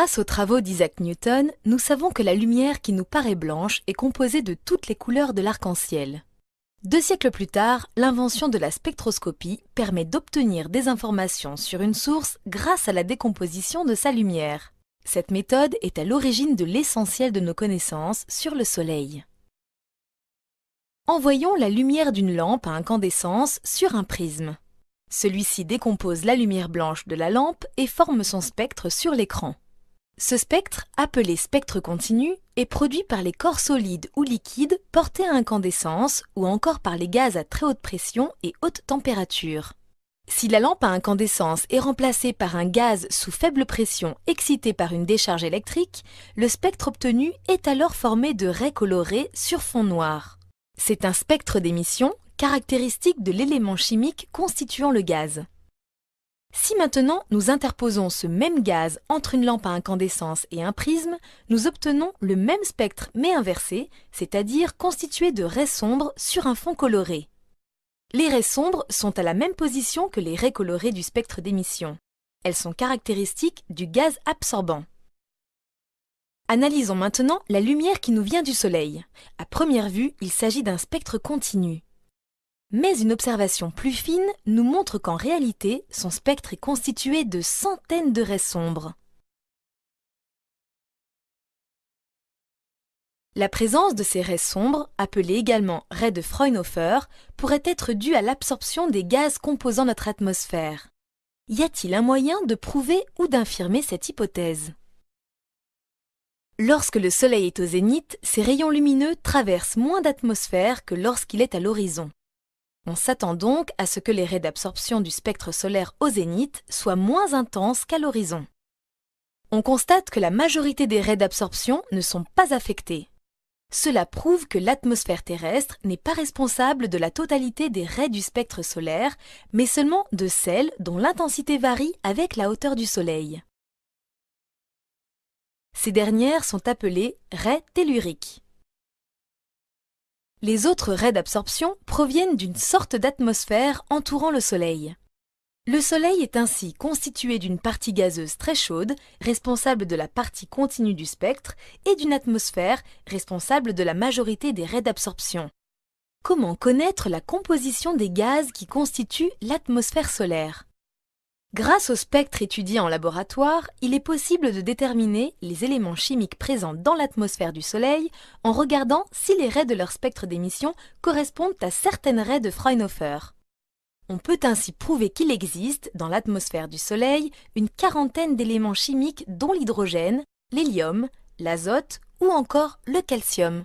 Grâce aux travaux d'Isaac Newton, nous savons que la lumière qui nous paraît blanche est composée de toutes les couleurs de l'arc-en-ciel. 2 siècles plus tard, l'invention de la spectroscopie permet d'obtenir des informations sur une source grâce à la décomposition de sa lumière. Cette méthode est à l'origine de l'essentiel de nos connaissances sur le Soleil. Envoyons la lumière d'une lampe à incandescence sur un prisme. Celui-ci décompose la lumière blanche de la lampe et forme son spectre sur l'écran. Ce spectre, appelé spectre continu, est produit par les corps solides ou liquides portés à incandescence ou encore par les gaz à très haute pression et haute température. Si la lampe à incandescence est remplacée par un gaz sous faible pression excité par une décharge électrique, le spectre obtenu est alors formé de raies colorées sur fond noir. C'est un spectre d'émission caractéristique de l'élément chimique constituant le gaz. Si maintenant nous interposons ce même gaz entre une lampe à incandescence et un prisme, nous obtenons le même spectre mais inversé, c'est-à-dire constitué de raies sombres sur un fond coloré. Les raies sombres sont à la même position que les raies colorées du spectre d'émission. Elles sont caractéristiques du gaz absorbant. Analysons maintenant la lumière qui nous vient du Soleil. À première vue, il s'agit d'un spectre continu. Mais une observation plus fine nous montre qu'en réalité, son spectre est constitué de centaines de raies sombres. La présence de ces raies sombres, appelées également raies de Fraunhofer, pourrait être due à l'absorption des gaz composant notre atmosphère. Y a-t-il un moyen de prouver ou d'infirmer cette hypothèse? Lorsque le Soleil est au zénith, ses rayons lumineux traversent moins d'atmosphère que lorsqu'il est à l'horizon. On s'attend donc à ce que les raies d'absorption du spectre solaire au zénith soient moins intenses qu'à l'horizon. On constate que la majorité des raies d'absorption ne sont pas affectées. Cela prouve que l'atmosphère terrestre n'est pas responsable de la totalité des raies du spectre solaire, mais seulement de celles dont l'intensité varie avec la hauteur du Soleil. Ces dernières sont appelées raies telluriques. Les autres raies d'absorption proviennent d'une sorte d'atmosphère entourant le Soleil. Le Soleil est ainsi constitué d'une partie gazeuse très chaude, responsable de la partie continue du spectre, et d'une atmosphère, responsable de la majorité des raies d'absorption. Comment connaître la composition des gaz qui constituent l'atmosphère solaire? Grâce au spectre étudié en laboratoire, il est possible de déterminer les éléments chimiques présents dans l'atmosphère du Soleil en regardant si les raies de leur spectre d'émission correspondent à certaines raies de Fraunhofer. On peut ainsi prouver qu'il existe, dans l'atmosphère du Soleil, une quarantaine d'éléments chimiques dont l'hydrogène, l'hélium, l'azote ou encore le calcium.